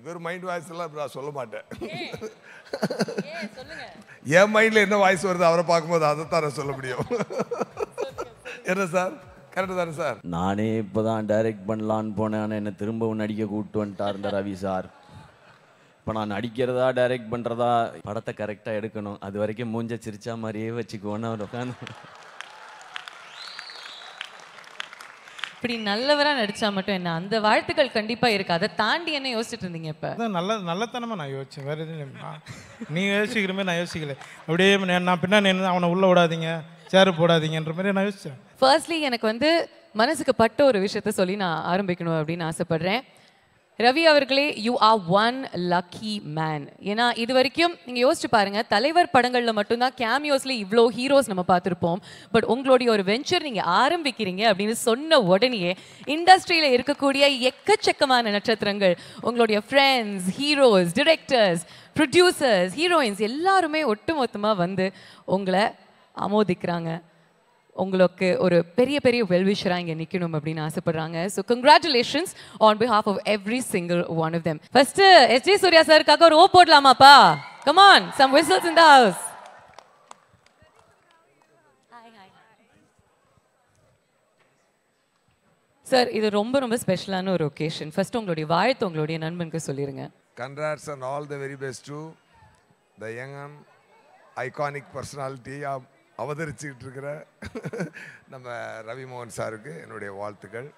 இவர் mind voice எல்லாம் நான் சொல்ல மாட்டேன். என் மைண்டில் என்ன வாய்ஸ் வருது அவரை பார்க்கும்போது அதைத்தான் நான் சொல்ல முடியும். என்ன சார், கரெக்டு தானே சார்? நானே இப்போ தான் டைரக்ட் பண்ணலான்னு போனேன், ஆனால் என்னை திரும்பவும் நடிக்க கூப்பிட்டு வந்துட்டார் இந்த ரவி சார். இப்போ நான் நடிக்கிறதா டைரக்ட் பண்ணுறதா படத்தை கரெக்டாக எடுக்கணும். அது வரைக்கும் மூஞ்ச சிரிச்சா மாதிரியே வச்சுக்குவோன்னு அவர் உட்காந்து. இப்படி நல்லவரா நடிச்சா மட்டும் என்ன, அந்த வாழ்த்துக்கள் கண்டிப்பா இருக்கு. அதை தாண்டி என்ன யோசிச்சுட்டு இருந்தீங்க? இப்ப நல்லத்தனமா நான் யோசிச்சேன், வேற எதுவும் இல்லை. நீங்க யோசிக்கிற மாதிரி நான் யோசிக்கல. அப்படியே நான் பின்னாடி அவனை உள்ள விடாதீங்க, சேரு போடாதீங்கன்ற மாதிரி நான் யோசிச்சேன். ஃபர்ஸ்ட்லி எனக்கு வந்து மனசுக்கு பட்ட ஒரு விஷயத்த சொல்லி நான் ஆரம்பிக்கணும் அப்படின்னு ஆசைப்படுறேன். ரவி அவர்களே, you are one lucky man. ஏன்னா இது வரைக்கும் நீங்கள் யோசிச்சு பாருங்க, தலைவர் படங்களில் மட்டும்தான் கேமியோஸ்ல இவ்வளோ ஹீரோஸ் நம்ம பார்த்துருப்போம். பட் உங்களுடைய ஒரு வெஞ்சர் நீங்கள் ஆரம்பிக்கிறீங்க அப்படின்னு சொன்ன உடனேயே இண்டஸ்ட்ரியில் இருக்கக்கூடிய எக்கச்சக்கமான நட்சத்திரங்கள், உங்களுடைய friends, heroes, directors, producers, heroines எல்லாருமே ஒட்டுமொத்தமாக வந்து உங்களை ஆமோதிக்கிறாங்க. உங்களுக்கு ஒரு பெரிய பெரிய வெல்விஷராக இங்கே நிற்கணும் அப்படின்னு ஆசைப்படுறாங்க. So congratulations on behalf of every single one of them. First SJ. Suryah சாருக்காக ஒரு ஓ போடலாமாப்பா? Come on, some whistles in the house. Sir, இது ரொம்ப ரொம்ப ஸ்பெஷலான ஒரு ஒகேஷன். ஃபர்ஸ்ட் உங்களுடைய வாழ்த்து உங்களுடைய நண்பனுக்கு சொல்லிருங்க. Congrats and all the very best to the young and iconic personality அவதரிச்சுக்கிட்டு இருக்கிற நம்ம ரவி மோகன் சாருக்கு என்னுடைய வாழ்த்துக்கள்.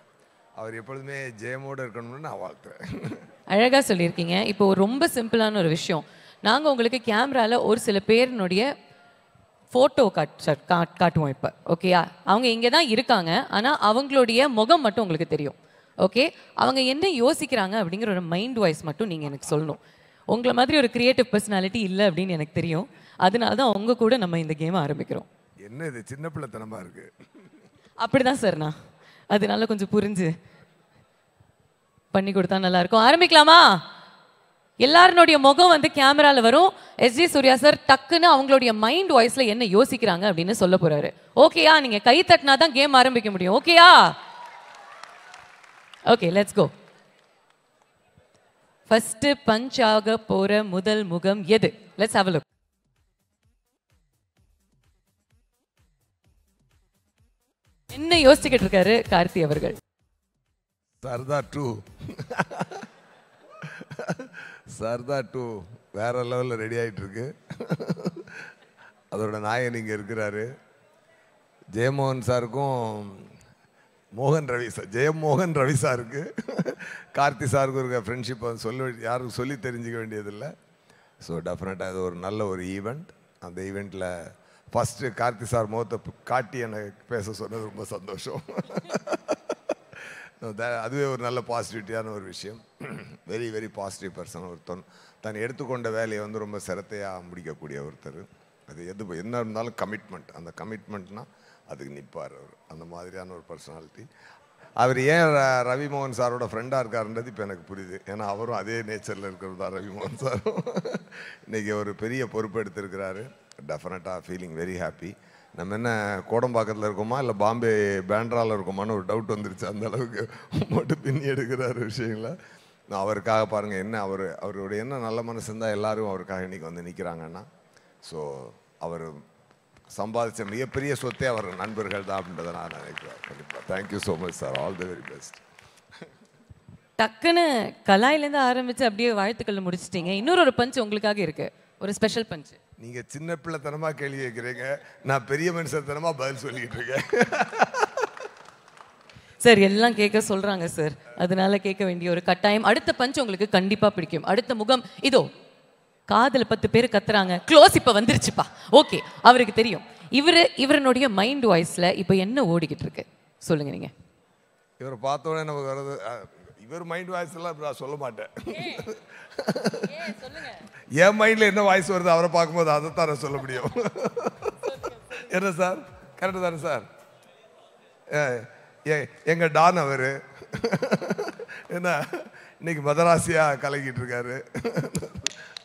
அவர் எப்பொழுதுமே ஜெயமோடு இருக்கணும்னு நான் வாழ்த்துறேன். அழகாக சொல்லியிருக்கீங்க. இப்போ ரொம்ப சிம்பிளான ஒரு விஷயம், நாங்கள் உங்களுக்கு கேமராவில் ஒரு சில பேரினுடைய ஃபோட்டோ காட்டுவோம் இப்போ, ஓகேயா? அவங்க இங்கே தான் இருக்காங்க, ஆனால் அவங்களுடைய முகம் மட்டும் உங்களுக்கு தெரியும், ஓகே? அவங்க என்ன யோசிக்கிறாங்க அப்படிங்கிற ஒரு மைண்ட் வாய்ஸ் மட்டும் நீங்கள் எனக்கு சொல்லணும். உங்களை மாதிரி ஒரு கிரியேட்டிவ் பர்சனாலிட்டி இல்லை அப்படின்னு எனக்கு தெரியும். அதனால தான் உங்க கூட நம்ம இந்த கேம் ஆரம்பிக்கிறோம். என்ன இது சின்ன பிள்ளைத்தனமா இருக்கு? அப்படிதான் சார், நான் அதனால கொஞ்சம் புரிஞ்சு பண்ணி கொடுத்தா நல்லா இருக்கும். ஆரம்பிக்கலாமா? எல்லாருடைய முகம் வந்து கேமரால வரும். எஸ்.ஜே. சூர்யா சார் டக்குன்னு அவங்களுடைய மைண்ட் வாய்ஸ்ல என்ன யோசிக்கிறாங்க அப்படின்னு சொல்ல போறாரு. ஓகேயா? நீங்க கை தட்டினா தான் கேம் ஆரம்பிக்க முடியும். ஓகேயா? Okay, let's go. First punch ஆக போற முதல் முகம் எது? Let's have a look. என்ன யோசிச்சுக்கிட்டு இருக்காரு கார்த்தி அவர்கள்? சர்தார் 2 சர்தார் 2 வேற லெவலில் ரெடி ஆகிட்டு இருக்கு. அதோட நாயகன் இங்கே இருக்கிறாரு. ஜெயமோகன் சாருக்கும் ஜெயமோகன் ரவி சாருக்கு கார்த்தி சாருக்கு இருக்க ஃப்ரெண்ட்ஷிப் யாருக்கும் சொல்லி தெரிஞ்சிக்க வேண்டியதில்லை. ஸோ டெஃபினட்டாக அது ஒரு நல்ல ஒரு ஈவெண்ட். அந்த ஈவெண்ட்டில் ஃபஸ்ட்டு கார்த்தி சார் முகத்தை காட்டி எனக்கு பேச சொன்னது ரொம்ப சந்தோஷம். அதுவே ஒரு நல்ல பாசிட்டிவிட்டியான ஒரு விஷயம். Very very positive person. ஒருத்தன் தான் எடுத்துக்கொண்ட வேலையை வந்து ரொம்ப சிரத்தையாக முடிக்கக்கூடிய ஒருத்தர். அது என்ன இருந்தாலும் கமிட்மெண்ட், அந்த கமிட்மெண்ட்னால் அதுக்கு நிற்பார் அவர். அந்த மாதிரியான ஒரு பர்சனாலிட்டி. அவர் ஏன் ரவி மோகன் சாரோட ஃப்ரெண்டாக இருக்காருன்றது இப்போ எனக்கு புரியுது. ஏன்னா அவரும் அதே நேச்சரில் இருக்கிறது தான் ரவி மோகன் சாரும். இன்றைக்கி ஒரு பெரிய பொறுப்பு எடுத்திருக்கிறாரு. டெஃபினட்டாக ஃபீலிங் வெரி ஹாப்பி. நம்ம என்ன கோடம்பாக்கத்தில் இருக்கோமா இல்லை பாம்பே பேண்ட்ராவில் இருக்கோமான்னு ஒரு டவுட் வந்துருச்சு. அந்த அளவுக்கு மட்டும் பின்னி எடுக்கிறாரு விஷயங்கள. நான் அவருக்காக பாருங்கள், என்ன அவருடைய என்ன நல்ல மனசு இருந்தால் எல்லோரும் அவருக்காக இன்றைக்கி வந்து நிற்கிறாங்கன்னா. ஸோ அவர் சம்பாதிச்ச மிகப்பெரிய சொத்தே அவர் நண்பர்கள் தான் அப்படின்றத நான் நினைக்கிறேன். கண்டிப்பாக thank you so much sir, all the very best. டக்குன்னு கலாயிலேருந்து ஆரம்பித்து அப்படியே வாழ்த்துக்கள் முடிச்சிட்டிங்க. இன்னொரு பஞ்ச் உங்களுக்காக இருக்கு, ஒரு ஸ்பெஷல் பஞ்ச். நீங்கள் சின்ன பிள்ளைத்தனமாக கேள்வி கேட்குறீங்க, நான் பெரிய மனுஷத்தனமாக பதில் சொல்லிக்கிட்டு இருக்கேன். சார் எல்லாம் கேட்க சொல்கிறாங்க சார், அதனால கேட்க வேண்டிய ஒரு கட்டாயம். அடுத்த பஞ்ச் உங்களுக்கு கண்டிப்பாக பிடிக்கும். அடுத்த முகம் இதோ. காதல 10 பேர் கத்துறாங்க, க்ளோஸ் இப்போ வந்துருச்சுப்பா. ஓகே, அவருக்கு தெரியும். இவருடைய மைண்ட் வாய்ஸில் இப்போ என்ன ஓடிக்கிட்டு இருக்கு சொல்லுங்க நீங்கள். இவரை பார்த்தோன்னே நமக்கு வர்றது, இவர் மைண்ட் வாய்ஸ் எல்லாம் நான் சொல்ல மாட்டேன். என் மைண்டில் என்ன வாய்ஸ் வருது அவரை பார்க்கும்போது அதைத்தான் நான் சொல்ல முடியும். என்ன சார், கரெக்டு தானே சார்? எங்கள் டான் அவர் என்ன இன்னைக்கு மதராசியாக கலக்கிட்டு இருக்காரு.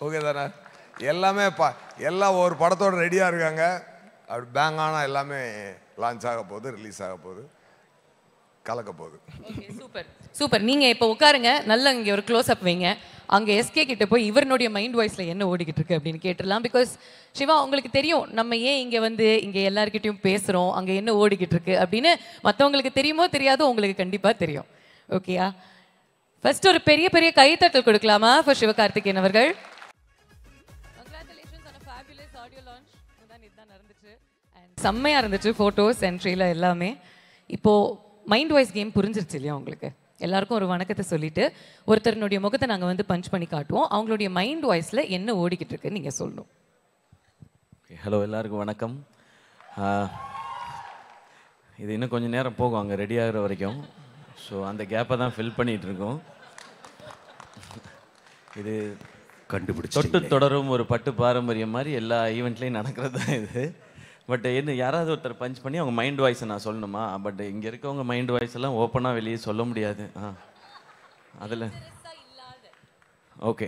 ஓகே தானே? எல்லாமே எல்லாம் ஒரு படத்தோடு ரெடியாக இருக்காங்க. அப்படி பேங் ஆனால் எல்லாமே லான்ச் ஆக போகுது, ரிலீஸ் ஆக போகுது. கலக்க போகுது. Super super. நீங்க இப்போ உட்காருங்க, நல்லா இங்க ஒரு க்ளோஸ் அப் வைங்க. அங்க எஸ்கே கிட்ட போய் இவருடைய மைண்ட் வாய்ஸ்ல என்ன ஓடிக்கிட்டு இருக்கு அப்படின்னு கேட்டுடலாம். பிகாஸ் சிவா உங்களுக்கு தெரியும் நம்ம ஏன் இங்க வந்து இங்க எல்லார்கிட்டயும் பேசுறோம், அங்க என்ன ஓடிக்கிட்டு இருக்கு அப்படின்னு மற்றவங்களுக்கு தெரியுமோ தெரியாதோ உங்களுக்கு கண்டிப்பா தெரியும். ஓகேயா? ஃபர்ஸ்ட் ஒரு பெரிய பெரிய கைத்தட்டல் கொடுக்கலாமா ஃபார் சிவகார்த்திகேயன் அவர்கள். Congratulations on a fabulous audio launch. இதுதான் நடந்துச்சு. செம்மையா இருந்துச்சு ஃபோட்டோஸ் அண்ட் ட்ரெய்லர் எல்லாமே. இப்போ மைண்ட் வாய்ஸ் கேம் புரிஞ்சிருச்சு இல்லையா உங்களுக்கு? எல்லாருக்கும் ஒரு வணக்கத்தை சொல்லிட்டு ஒருத்தருடைய முகத்தை நாங்கள் வந்து பஞ்ச் பண்ணி காட்டுவோம். அவங்களுடைய மைண்ட் வாய்ஸில் என்ன ஓடிக்கிட்டு இருக்குன்னு நீங்கள் சொல்லணும். ஹலோ, எல்லாருக்கும் வணக்கம். இது இன்னும் கொஞ்சம் நேரம் போகும் அங்கே ரெடி ஆகிற வரைக்கும். ஸோ அந்த கேப்பை தான் ஃபில் பண்ணிகிட்டு இருக்கோம். இது தொட்டு தொடரும் ஒரு பட்டு பாரம்பரியம் மாதிரி எல்லா ஈவெண்ட்லேயும் நடக்கிறது தான் இது. பட் என்ன யாராவது ஒருத்தர் பஞ்ச் பண்ணி அவங்க மைண்ட் வாய்ஸை நான் சொல்லணுமா? பட் இங்கே இருக்கவங்க மைண்ட் வாய்ஸ் எல்லாம் ஓப்பனாக வெளியே சொல்ல முடியாது. அதில் ஓகே.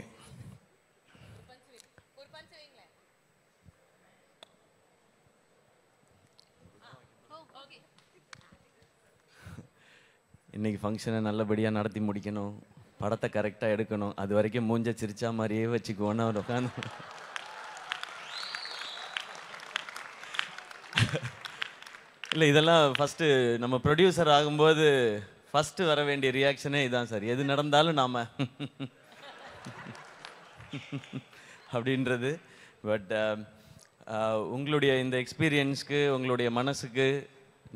இன்னைக்கு ஃபங்க்ஷனை நல்லபடியாக நடத்தி முடிக்கணும், படத்தை கரெக்டாக எடுக்கணும், அது வரைக்கும் மூஞ்ச சிரிச்சா மாதிரியே வச்சுக்குவோன்னு அவர் உட்காந்து இல்லை இதெல்லாம் ஃபஸ்ட்டு நம்ம ப்ரொடியூசர் ஆகும்போது ஃபஸ்ட்டு வர வேண்டிய ரியாக்ஷனே இதான் சார். எது நடந்தாலும் நாம் அப்படின்றது. பட் உங்களுடைய இந்த எக்ஸ்பீரியன்ஸ்க்கு, உங்களுடைய மனசுக்கு,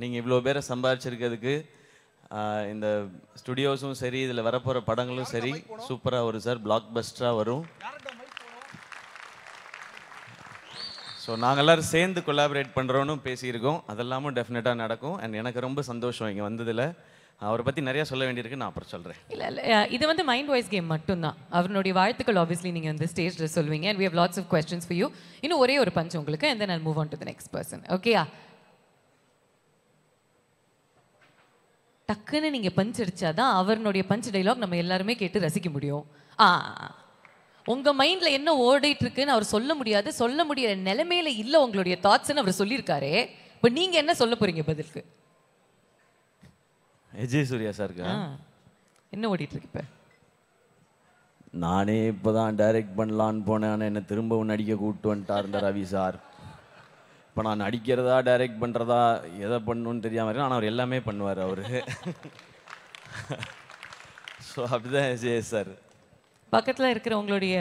நீங்கள் இவ்வளோ பேரை சம்பாதிச்சிருக்கிறதுக்கு இந்த ஸ்டுடியோஸும் சரி, இதில் வரப்போகிற படங்களும் சரி சூப்பராக வரும் சார், பிளாக் பஸ்டராக வரும். ஸோ நாங்கள் எல்லோரும் சேர்ந்து கொலாபரேட் பண்ணுறோன்னு பேசியிருக்கோம். அதெல்லாமும் டெஃபினட்டாக நடக்கும். அண்ட் எனக்கு ரொம்ப சந்தோஷம் இங்கே வந்ததில். அவரை பற்றி நிறையா சொல்ல வேண்டியிருக்கு, நான் அப்புறம் சொல்கிறேன். இல்லை இது வந்து மைண்ட் வாய்ஸ் கேம் மட்டும்தான். அவருடைய வாழ்த்துக்கள் ஆப்வியஸ்லி நீங்கள் வந்து ஸ்டேஜில் சொல்லுவீங்க. And we have lots of questions for you. இன்னும் ஒரே ஒரு பஞ்ச் உங்களுக்கு, and then I move on to the next person. ஓகேயா? டக்குன்னு நீங்கள் பஞ்ச் அடிச்சாதான் அவருடைய பஞ்ச் டைலாக் நம்ம எல்லாருமே கேட்டு ரசிக்க முடியும். உங்கள் மைண்டில் என்ன ஓடிட்டு இருக்குன்னு அவர் சொல்ல முடியாது, சொல்ல முடியற நிலைமையில இல்லை உங்களுடைய தாட்ஸ்ன்னு அவர் சொல்லியிருக்காரு. இப்போ நீங்கள் என்ன சொல்ல போறீங்க பதிலுக்கு? விஜய் சூர்யா சாருக்கு என்ன ஓடிட்டு இருக்கு இப்போ? நானே இப்போ தான் டைரக்ட் பண்ணலான்னு போனேன், ஆனால் என்னை திரும்பவும் நடிக்க கூப்பிட்டு வந்துட்டார் இந்த ரவி சார். இப்போ நான் நடிக்கிறதா டைரக்ட் பண்ணுறதா எதை பண்ணணும்னு தெரியாமல் இருக்கேன். ஆனால் அவர் எல்லாமே பண்ணுவார் அவர். ஸோ அப்படிதான் விஜய் சார். பக்கத்தில் இருக்கிற உங்களுடைய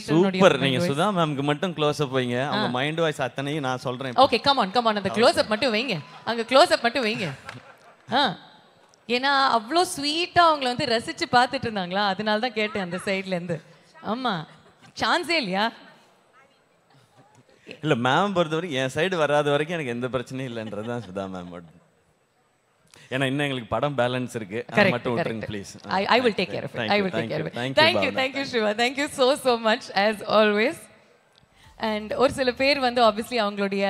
சூப்பர். நீங்கள் சுதா மேம்க்கு மட்டும் க்ளோஸ் அப் வைங்க, அவங்க மைண்ட் வாய்ஸ் அத்தனையும் நான் சொல்கிறேன். ஓகே, கமான் கமான், அந்த க்ளோஸ் அப் மட்டும் வைங்க, அங்கே க்ளோஸ் அப் மட்டும் வைங்க. ஏன்னா அவ்வளோ ஸ்வீட்டாக அவங்கள வந்து ரசித்து பார்த்துட்டு இருந்தாங்களா, அதனால தான் கேட்டேன் அந்த சைட்லேருந்து. ஆமாம், சான்ஸே இல்லையா? இல்லை மேம் பொறுத்த வரைக்கும் என் சைடு வராத வரைக்கும் எனக்கு எந்த பிரச்சனையும் இல்லைன்றது தான் சுதா மேம். ஏன்னா இன்னும் எங்களுக்கு படம் பேலன்ஸ் இருக்கு, அது மட்டும் விட்டுருங்க please. I will take care of it. I will take care of it. Thank you Shiva. Thank you so much as always. And ஒரு சில பேர் வந்து obviously அவங்களுடைய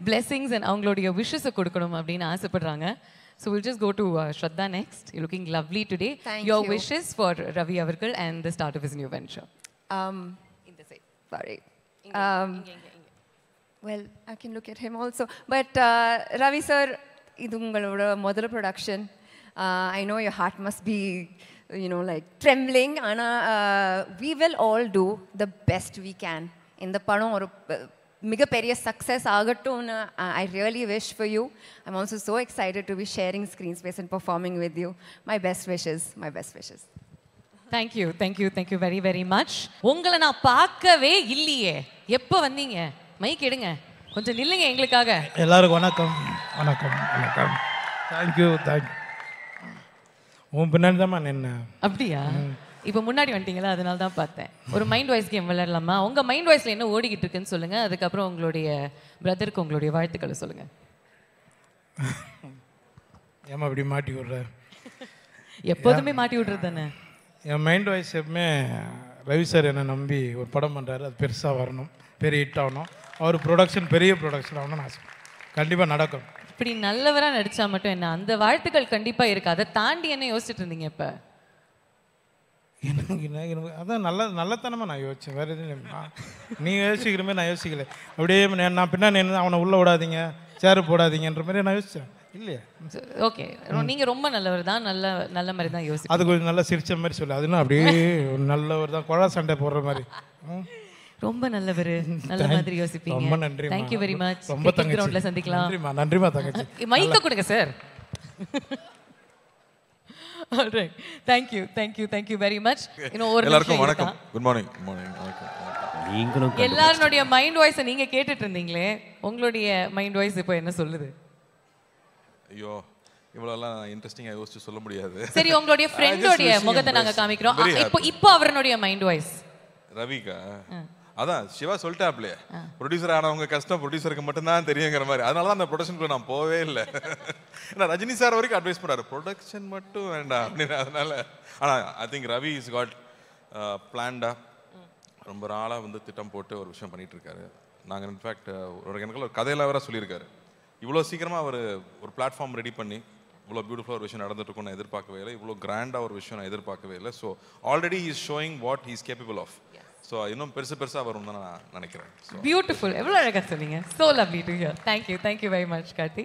blessings and அவங்களுடைய wishes கொடுக்கணும் அப்படின்னு ஆசைப்படுறாங்க. So we'll just go to Shraddha next. You're looking lovely today. Your wishes for Ravi avarkal and the start of his new venture. In the side. Sorry. Well, I can look at him also. But Ravi sir, இது உங்களோட முதல் production. I know your heart must be, like trembling. ஆனா we will all do the best we can. இந்த படம் ஒரு மிகப்பெரிய success ஆகட்டும்னு I really wish for you. I'm also so excited to be sharing screen space and performing with you. My best wishes. My best wishes. Thank you very very much. உங்களை நான் பார்க்கவே இல்லையே, எப்போ வந்தீங்க? மைக் எடுங்க, கொஞ்சம் நில்லுங்க எங்களுக்காக. எல்லாருக்கும் வணக்கம். வணக்கம் வணக்கம். தேங்க்யூ. உன் பின்னாடி தான் என்ன? அப்படியா? இப்போ முன்னாடி வந்துட்டீங்களா, அதனால தான் பார்த்தேன். ஒரு மைண்ட் வாய்ஸ் கேம் விளையாடலாமா? உங்கள் மைண்ட் வாய்ஸில் என்ன ஓடிக்கிட்டு இருக்குன்னு சொல்லுங்கள், அதுக்கப்புறம் உங்களுடைய பிரதருக்கு உங்களுடைய வாழ்த்துக்களை சொல்லுங்கள். ஏமா இப்படி மாட்டி விடுற? எப்போதுமே மாட்டி விடுறது தானே. என் மைண்ட் வாய்ஸ் எப்பவுமே ரவி சார் என்னை நம்பி ஒரு படம் பண்ணுறாரு, அது பெருசாக வரணும், பெரிய ஹிட் ஆகணும், அவர் ப்ரொடக்ஷன் பெரிய ப்ரொடக்ஷன் ஆகணும்னு ஆசை. கண்டிப்பாக நடக்கும். இப்படி நல்லவராக நடித்தா மட்டும் என்ன, அந்த வாழ்த்துக்கள் கண்டிப்பாக இருக்குது. அதை தாண்டி என்ன யோசிச்சுட்டு இருந்தீங்க இப்போ? எனக்கு அதான் நல்லத்தனமாக நான் யோசித்தேன், வேறு எதுவும் இல்லைம்மா. நீங்கள் யோசிக்கிற மாதிரி நான் யோசிக்கல. அப்படியே நான் பின்னாடி அவனை உள்ளே விடாதீங்க, சேரு போடாதீங்கன்ற மாதிரி நான் யோசித்தேன். இல்லையா? ஓகே, நீங்க ரொம்ப நல்லவர் தான், நல்ல மாதிரி தான் யோசிப்பீங்க. அது கொஞ்சம் நல்லா சிரிச்ச மாதிரி சொல்லு. அதுனா அப்படியே ஒரு நல்லவர் தான், குழா சண்டை போடுற மாதிரி. ரொம்ப நல்லவர், நல்ல மாதிரி யோசிப்பீங்க. ரொம்ப நன்றி. Thank you very much. ரொம்ப தங்கச்சி. கிரவுண்ட்ல சந்திக்கலாம். நன்றிமா, நன்றிமா தங்கச்சி. மைக்க கொடுங்க sir. All right. Thank you very much. எல்லாருக்கும் வணக்கம். Good morning. நீங்களும் எல்லாருடைய மைண்ட் வாய்ஸை நீங்க கேட்டுட்டு இருந்தீங்களே, உங்களுடைய மைண்ட் வாய்ஸ் இப்போ என்ன சொல்லுது? ஐயோ, இவ்வளோலாம் இன்ட்ரெஸ்டிங்காக யோசிச்சு சொல்ல முடியாது. சரி, உங்களுடைய ஃப்ரெண்டோடைய முகத்தை நாங்க காமிக்கிறோம். இப்போ அவருடைய மைண்ட் வாய்ஸ். ரவிக்கா அதான் சிவா சொல்லிட்டாப்லே, ப்ரொடியூசர் ஆனவங்க கஷ்டம் ப்ரொடியூசருக்கு மட்டும்தான் தெரியுங்கிற மாதிரி. அதனால தான் அந்த ப்ரொடக்ஷனுக்குள்ள நான் போவே இல்லை. ஏன்னா ரஜினி சார் வரைக்கும் அட்வைஸ் பண்ணாரு, ப்ரொடக்ஷன் மட்டும் வேண்டாம் அப்படின்னு. அதனால ஆனால் I think Ravi is got பிளான்டா ரொம்ப நாளாக வந்து திட்டம் போட்டு ஒரு விஷயம் பண்ணிட்டு இருக்காரு. நாங்கள் இன்ஃபேக்ட் எனக்கு ஒரு கதையெல்லாம் வேற சொல்லியிருக்காரு. இவ்வளோ சீக்கிரமாக அவர் ஒரு பிளாட்ஃபார்ம் ரெடி பண்ணி இவ்வளோ பியூட்டிஃபுல்லாக ஒரு விஷயம் நடந்துட்டு இருக்கும் நான் எதிர்பார்க்கவே இல்லை. இவ்வளோ கிராண்டாக ஒரு விஷயம் நான் எதிர்பார்க்கவே இல்லை. So already is showing what he's capable of. So இன்னும் பெருசாக வரும் தான் நான் நினைக்கிறேன். பியூட்டிஃபுல், எவ்வளோ அழகாக சொன்னீங்க. So lovely to hear. Thank you very much Karthi.